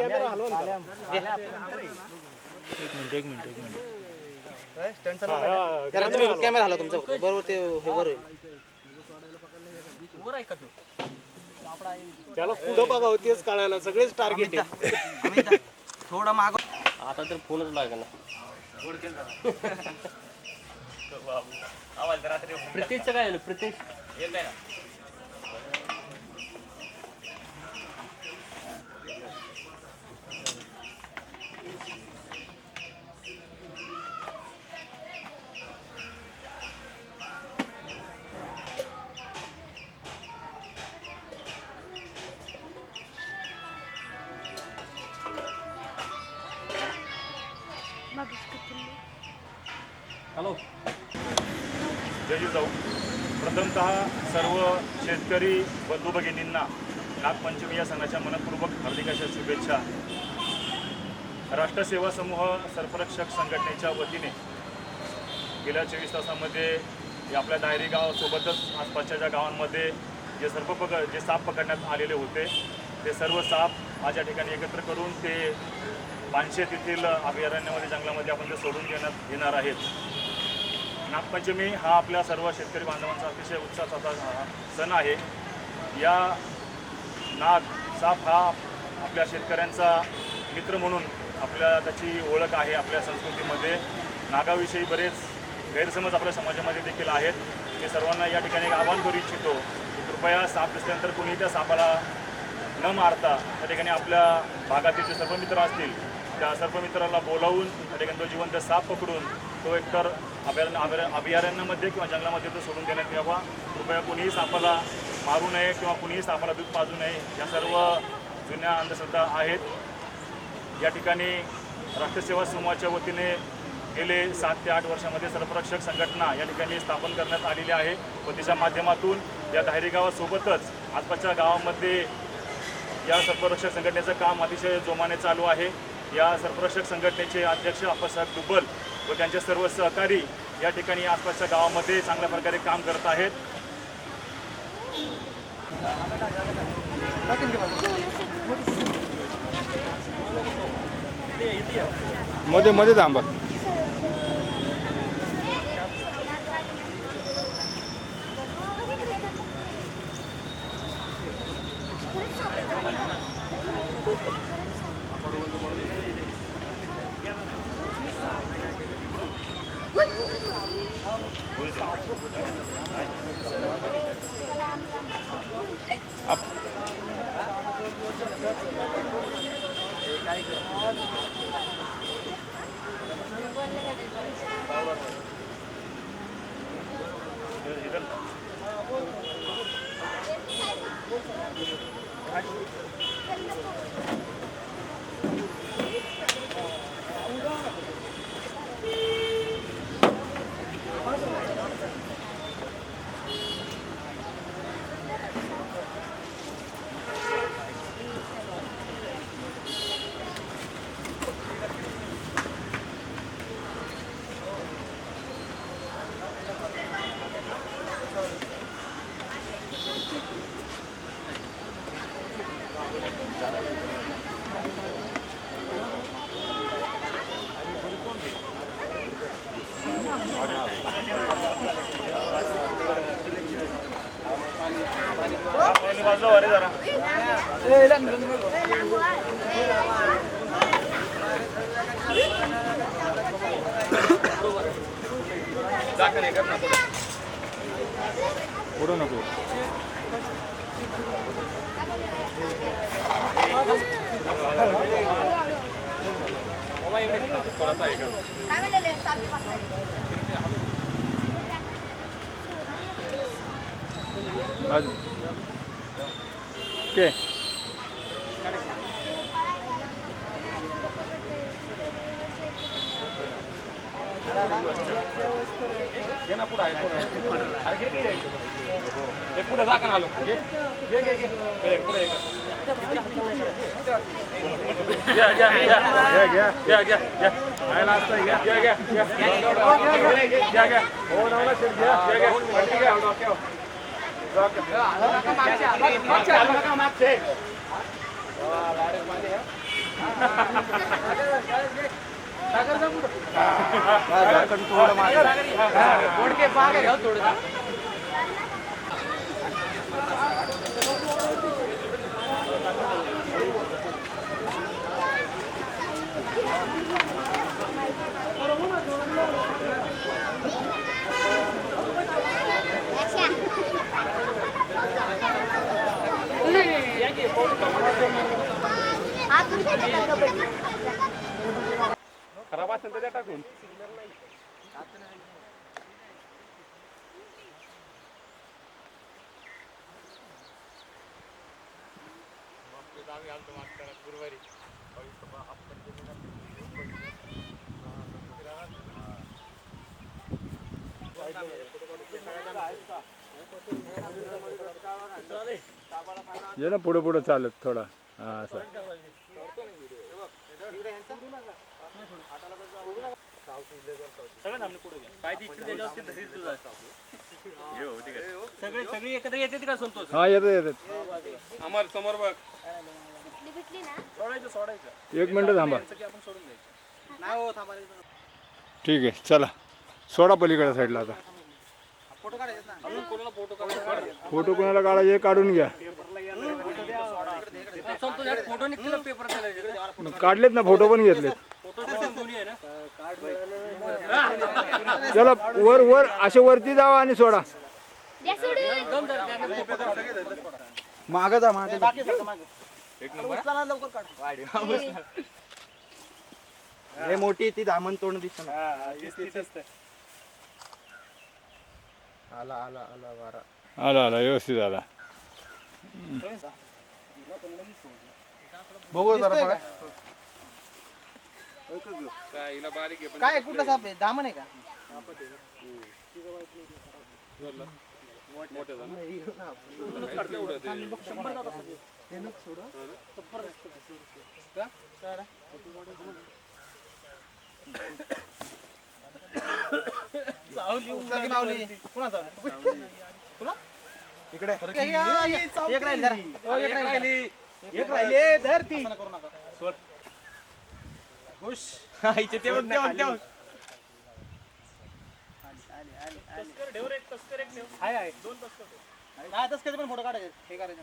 Camera हलवा ना. एक minute जरा तुम्ही कॅमेरा हलवा तुमचा बरोबर ते हे वर होईल. त्याला पुढं बघा तेच काढायला सगळेच टार्गेट आहे. थोडा माग आता तर फोनच लागेल. प्रितेशचं काय झालं? प्रितेश हॅलो. जय जिजाऊ. प्रथमतः सर्व शेतकरी बंधू भगिनींना नागपंचमी या सणाच्या मनपूर्वक हार्दिक अशा शुभेच्छा. राष्ट्रसेवा समूह सर्परक्षक संघटनेच्या वतीने गेल्या 24 तासामध्ये आपल्या दायरी गावासोबतच आसपासच्या ज्या गावांमध्ये जे साप पकडण्यात आलेले होते ते सर्व साप आज या ठिकाणी एकत्र करून ते पानशेत येथील अभयारण्यामध्ये जंगलामध्ये आपण ते सोडून घेणार आहेत. नागपंचमी हा आपल्या सर्व शेतकरी बांधवांचा अतिशय उत्साहाचा सण आहे. या साप हा आपल्या शेतकऱ्यांचा मित्र म्हणून त्याची ओळख आहे. आपल्या संस्कृतीमध्ये नागाविषयी बरेच गैरसमज आपल्या समाजामध्ये देखील आहेत. ते सर्वांना या ठिकाणी आवाहन करू इच्छितो की कृपया साप दिसल्यानंतर कुणी त्या सापाला न मारता त्या ठिकाणी आपल्या भागातील जे सर्पमित्र असतील त्या सर्पमित्राला बोलावून त्या ठिकाणी तो जिवंत साप पकडून तो एकतर अभयारण्यामध्ये किंवा जंगलामध्ये तो सोडून देण्यात यावा. कृपया कुणीही सापाला मारू नये किंवा कुणीही सापाला दूध पाजू नये. या सर्व जुन्या अंधश्रद्धा आहेत. या ठिकाणी राष्ट्रसेवा समूहाच्या वतीने गेले 7 ते 8 वर्षामध्ये सर्परक्षक संघटना या ठिकाणी स्थापन करण्यात आलेली आहे व तिच्या माध्यमातून या दायरी गावासोबतच आसपासच्या गावामध्ये या सर्परक्षक संघटनेचं काम अतिशय जोमाने चालू आहे. या सर्परक्षक संघटनेचे अध्यक्ष आप्पासाहेब दुब्बल व त्यांचे सर्व सहकारी या ठिकाणी आसपासच्या गावामध्ये चांगल्या प्रकारे काम करत आहेत. मध्ये मध्ये थांबा. पुढं नको. ओके. पुढे जा का आलो. थोडं मागे खराब असेल तर त्या टाकून ये ना पुढे पुढे चालत थोडा हा असं सगळे सगळी एकत्र येते का संतोष? हा येतात येतात आम्हाला समोर बघ भेटली ना सोडायचं 1 मिनिट थांबा आपण सोडून द्यायचं नाही हो थांबा ठीक आहे चला सोडा पलीकडे साईडला आता फोटो काढायचे ना अजून कोणाला फोटो काढायचा? फोटो कोणाला काढायचे काढून घ्या संतोष यात फोटो निघतील पेपर चालायचे काढलेत ना फोटो पण घेतलेत फोटो दोन्ही आहे ना. चला वर वर असे वरती जावा आणि सोडा द्या सोडून. दम धर, त्याने फोटो काढ. मागं जा मागे बाकी उचला लवकर काढ हे मोठी ती दामन तोंड दिसत आला आला आला वारा आला आला व्यवस्थित आला बघू जरा बघा काय हिला बारीक आहे पण काय कुठला साप आहे दामन आहे का मोठं झालं माऊली कुणाचा तुला इकडे एक राहील जरा एक राहिले धर ती करू नका सोड खुश इथे ते नाही तस्करचे पण फोटो काढायचे हे करायचे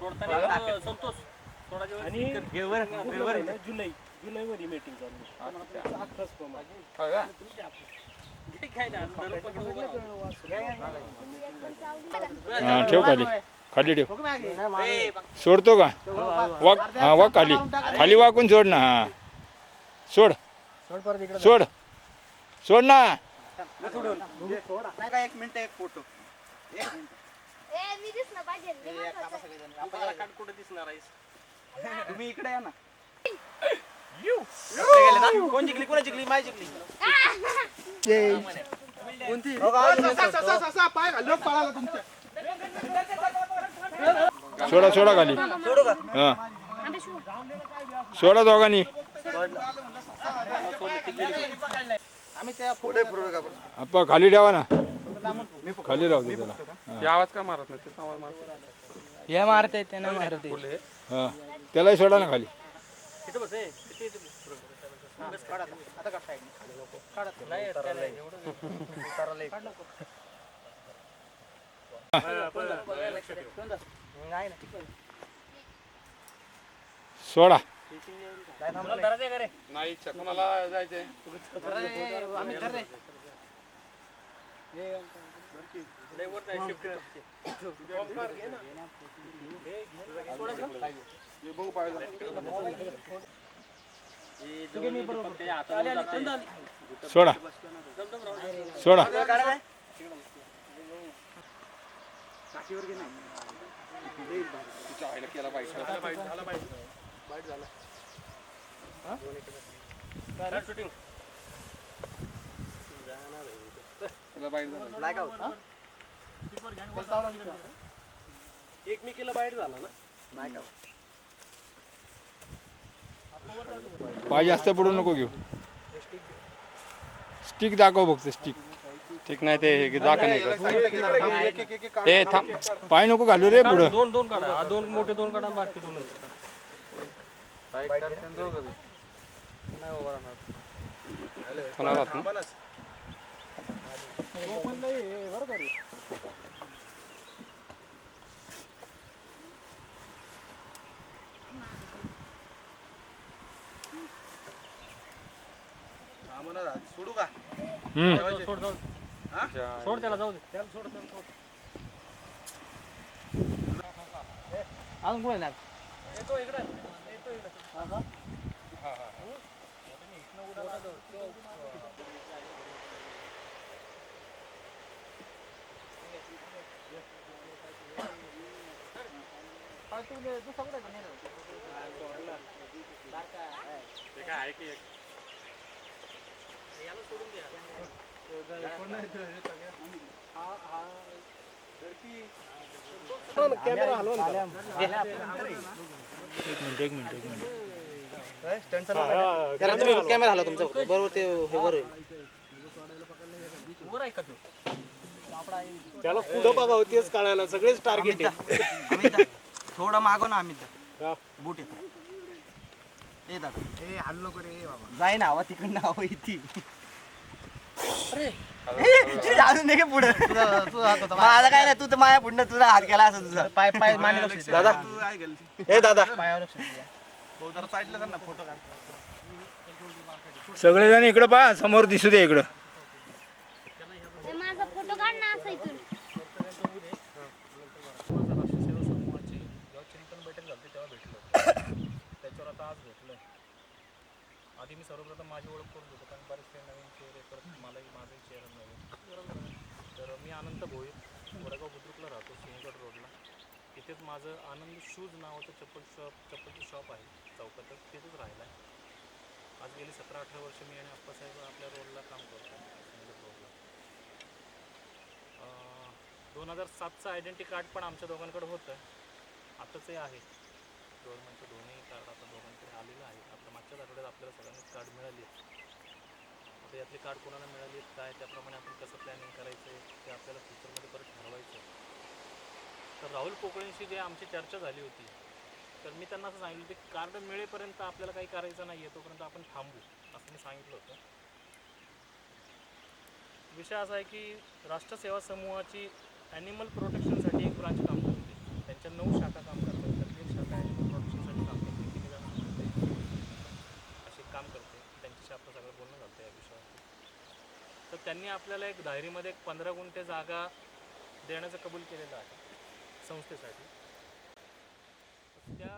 सोडताना संतोष सोडा जेव्हा जुलै मध्ये मीटिंग चालू काय ना दर पकडून हा ठेव खाली खाली ठेव सोडतो का वाक हा वाक खाली खाली वाकून सोड ना हा सोड सोड सोड ना नाही का 1 मिनिट एक फोटो 1 मिनिट ए मी दिसलं पाहिजे लय महत्वाचं आहे. आपल्याला काढ कुठे दिसणार आहेस? तुम्ही इकडे या ना कोण जिंकली कोणा जिंकली माय जिंकली कोणती पाय घाल पळाला तुमच्या सोडा सोडा खाली सोडू का हा सोडा दोघांनी आम्ही त्या पुढे आप्पा खाली ठेवा ना खाली राहू दे त्याला हे आवाज का मारत नाही त्याचा आवाज मारत हे मारते ते नाही मारते हा त्यालाही सोडा ना खाली तिथं बस ए. आता काढ साईड नाही त्याला एवढं नाही सोडा धरा दे का रे? नाही इच्छा कोणाला जायचंय आम्ही धर रे लय वर जाय, shift कर. हे जवळ फक्त या हाताला जातंय. सोडा सोडा केला पाहिजे करा shooting. नाही का होत एकमेकीला बाहेर झाला ना नाही का पाय जास्त पडू नको घेऊ स्टिक दाखव फक्त स्टिक ठीक नाही ते जाका नाही ए थांब पाय नको घालू रे पुढं दोन काढा. हा दोन मोठे दोन काढा, बाकी दोन सोडू का सोड त्याला जाऊ दे अजून कोणी नाही कॅमेरा हलवून कॅमेरा हलव तुमचा बरोबर ते हे बरोबर वर आहे का तू त्याला पुढं बघावं तेच कळायला सगळेच टार्गेट आहे. अमित थोडं मागव ना अमित हा. बूट येतो ए दादा ए हल्लो रे बाबा जाय ना हवा तिकडनं हवा इथे अजून नाही पुढे माझा काय नाही तू तर माझ्या पुढं तुझा हात गेला असं तुझा पाय पाय मांडी दादा हे दादा पायावर साईडला ना फोटो काढ सगळेजण इकडं पहा समोर दिसू दे इकडं ए, माझा फोटो काढ ना असं इथून. जेव्हा चिंतन बैठक झाली तेव्हा भेटलो त्याच्यावर आता आज भेटलोय आधी मी सर्वप्रथम माझी ओळख करून देतो कारण बरेचसे नवीन चेहरे परत मलाही माझाही चेहरा नवीन तर मी अनंत भोईर वडगाव बुद्रुकला राहतो सिंहगड रोडला तिथेच माझं आनंद शूज नावाचं चप्पलचं शॉप आहे चौकातच तिथेच राहिलं आहे आज गेली 17-18 वर्ष मी आणि अप्पासाहेब आपल्या रोडला काम करतो सिंहगड रोडला 2007चं आयडेंटिटी कार्ड पण आमच्या दोघांकडे होतं आताचंही आहे गव्हर्नमेंटचं दोन्ही कार्ड आता दोघांकडे आलेलं आहे आता मागच्याच आठवड्यात आपल्याला सगळ्यांनीच कार्ड मिळाली आता यातले कार्ड कोणाला मिळाली काय त्याप्रमाणे आपण कसं प्लॅनिंग करायचं ते आपल्याला फ्युचरमध्ये परत ठरवायचं तर राहुल पोकळेंशी जे आमची चर्चा झाली होती तर मी त्यांना असं सांगितलं की कार्ड मिळेपर्यंत आपल्याला काही करायचं नाही आहे तोपर्यंत आपण थांबू असं मी सांगितलं होतं विषय असा आहे की राष्ट्रसेवा समूहाची ॲनिमल प्रोटेक्शनसाठी एक ब्रांच काम करते त्यांच्या 9 शाखा काम करतात त्यातली एक शाखा ॲनिमल प्रोटेक्शनसाठी काम करते 3 जण असे काम करते त्यांच्याशी आपलं सगळं बोलणं झालं या विषयावर तर त्यांनी आपल्याला एक डायरीमध्ये 15 गुंठे जागा देण्याचं कबूल केलेलं आहे संस्थेसाठी त्या